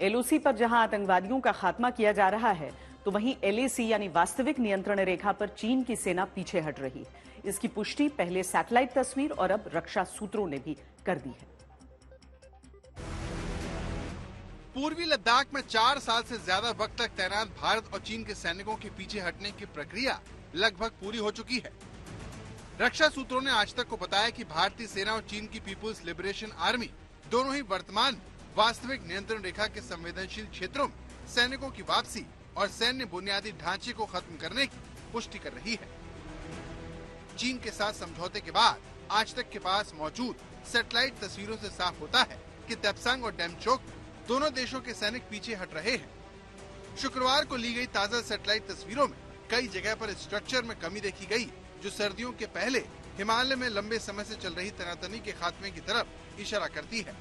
LOC पर जहां आतंकवादियों का खात्मा किया जा रहा है, तो वहीं एलएसी यानी वास्तविक नियंत्रण रेखा पर चीन की सेना पीछे हट रही है। इसकी पुष्टि पहले सैटेलाइट तस्वीर और अब रक्षा सूत्रों ने भी कर दी है। पूर्वी लद्दाख में 4 साल से ज्यादा वक्त तक तैनात भारत और चीन के सैनिकों के पीछे हटने की प्रक्रिया लगभग पूरी हो चुकी है। रक्षा सूत्रों ने आज तक को बताया कि भारतीय सेना और चीन की पीपुल्स लिबरेशन आर्मी दोनों ही वर्तमान वास्तविक नियंत्रण रेखा के संवेदनशील क्षेत्रों में सैनिकों की वापसी और सैन्य बुनियादी ढांचे को खत्म करने की पुष्टि कर रही है। चीन के साथ समझौते के बाद आज तक के पास मौजूद सैटेलाइट तस्वीरों से साफ होता है कि देप्सांग और डेमचोक दोनों देशों के सैनिक पीछे हट रहे हैं। शुक्रवार को ली गई ताज़ा सैटेलाइट तस्वीरों में कई जगह पर स्ट्रक्चर में कमी देखी गई, जो सर्दियों के पहले हिमालय में लंबे समय से चल रही तनातनी के खात्मे की तरफ इशारा करती है।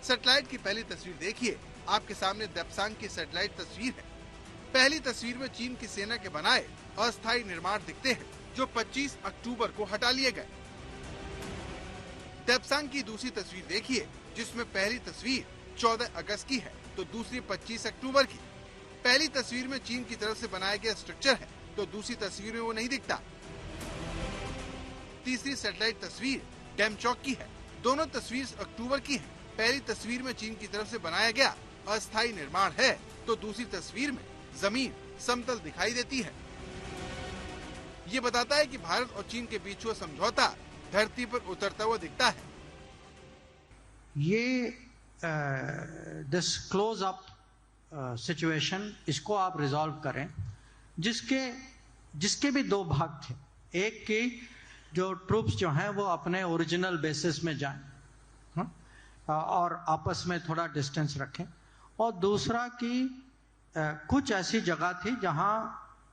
सैटेलाइट की पहली तस्वीर देखिए, आपके सामने देप्सांग की सैटेलाइट तस्वीर है। पहली तस्वीर में चीन की सेना के बनाए अस्थायी निर्माण दिखते हैं, जो 25 अक्टूबर को हटा लिए गए। देप्सांग की दूसरी तस्वीर देखिए, जिसमें पहली तस्वीर 14 अगस्त की है तो दूसरी 25 अक्टूबर की। पहली तस्वीर में चीन की तरफ से बनाया गया स्ट्रक्चर है, तो दूसरी तस्वीर में वो नहीं दिखता। तीसरी सैटेलाइट तस्वीर डेमचोक की है। दोनों तस्वीर अक्टूबर की है। पहली तस्वीर में चीन की तरफ से बनाया गया अस्थायी निर्माण है, तो दूसरी तस्वीर में जमीन समतल दिखाई देती है। ये बताता है कि भारत और चीन के बीच हुआ समझौता धरती पर उतरता हुआ दिखता है। ये दिस क्लोज अप सिचुएशन, इसको आप रिजॉल्व करें, जिसके भी दो भाग थे। एक की जो ट्रूप्स जो हैं वो अपने ओरिजिनल बेसिस में जाएं और आपस में थोड़ा डिस्टेंस रखें, और दूसरा कि कुछ ऐसी जगह थी जहां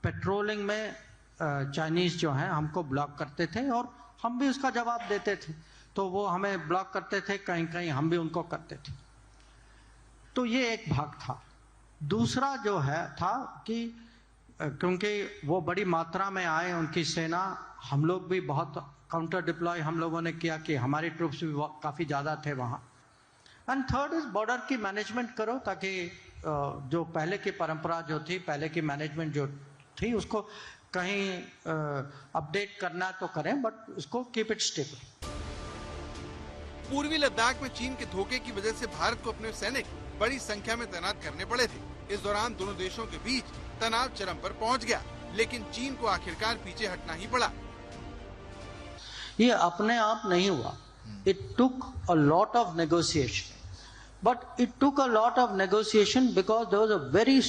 पेट्रोलिंग में चाइनीज जो हैं हमको ब्लॉक करते थे और हम भी उसका जवाब देते थे, तो वो हमें ब्लॉक करते थे, कहीं कहीं हम भी उनको करते थे। तो ये एक भाग था। दूसरा जो है था कि क्योंकि वो बड़ी मात्रा में आए उनकी सेना, हम लोग भी बहुत काउंटर डिप्लॉय हम लोगों ने किया कि हमारे ट्रूप्स भी काफ़ी ज़्यादा थे वहाँ। एंड थर्ड इज बॉर्डर की मैनेजमेंट करो, ताकि जो पहले की परंपरा जो थी, पहले की मैनेजमेंट जो थी, उसको कहीं अपडेट करना तो करें, बट उसको कीप इट स्टेबल। पूर्वी लद्दाख में चीन के धोखे की वजह से भारत को अपने सैनिक बड़ी संख्या में तैनात करने पड़े थे। इस दौरान दोनों देशों के बीच तनाव चरम पर पहुंच गया, लेकिन चीन को आखिरकार पीछे हटना ही पड़ा। ये अपने आप नहीं हुआ। It took a lot of negotiation, but it took a lot of negotiation because there was a very,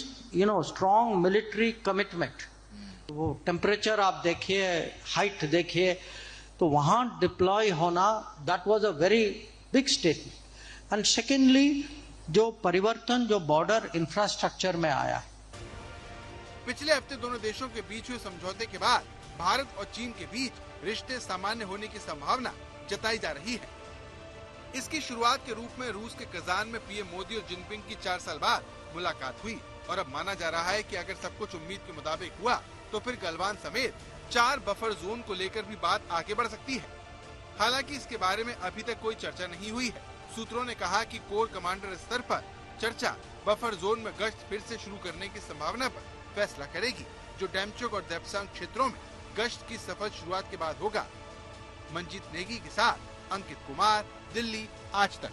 strong military commitment. वो टेम्परेचर आप देखिए, हाइट देखिए, तो वहाँ डिप्लॉय होना, that was a very big statement. And secondly, जो परिवर्तन जो बॉर्डर इंफ्रास्ट्रक्चर में आया है। पिछले हफ्ते दोनों देशों के बीच हुए समझौते के बाद भारत और चीन के बीच रिश्ते सामान्य होने की संभावना जताई जा रही है। इसकी शुरुआत के रूप में रूस के कजान में पीएम मोदी और जिनपिंग की 4 साल बाद मुलाकात हुई, और अब माना जा रहा है कि अगर सब कुछ उम्मीद के मुताबिक हुआ तो फिर गलवान समेत 4 बफर जोन को लेकर भी बात आगे बढ़ सकती है। हालांकि इसके बारे में अभी तक कोई चर्चा नहीं हुई है। सूत्रों ने कहा कि कोर कमांडर स्तर पर चर्चा बफर जोन में गश्त फिर से शुरू करने की संभावना पर फैसला करेगी, जो डेमचोक और देप्सांग क्षेत्रों में गश्त की सफल शुरुआत के बाद होगा। मंजीत नेगी के साथ अंकित कुमार, दिल्ली, आज तक।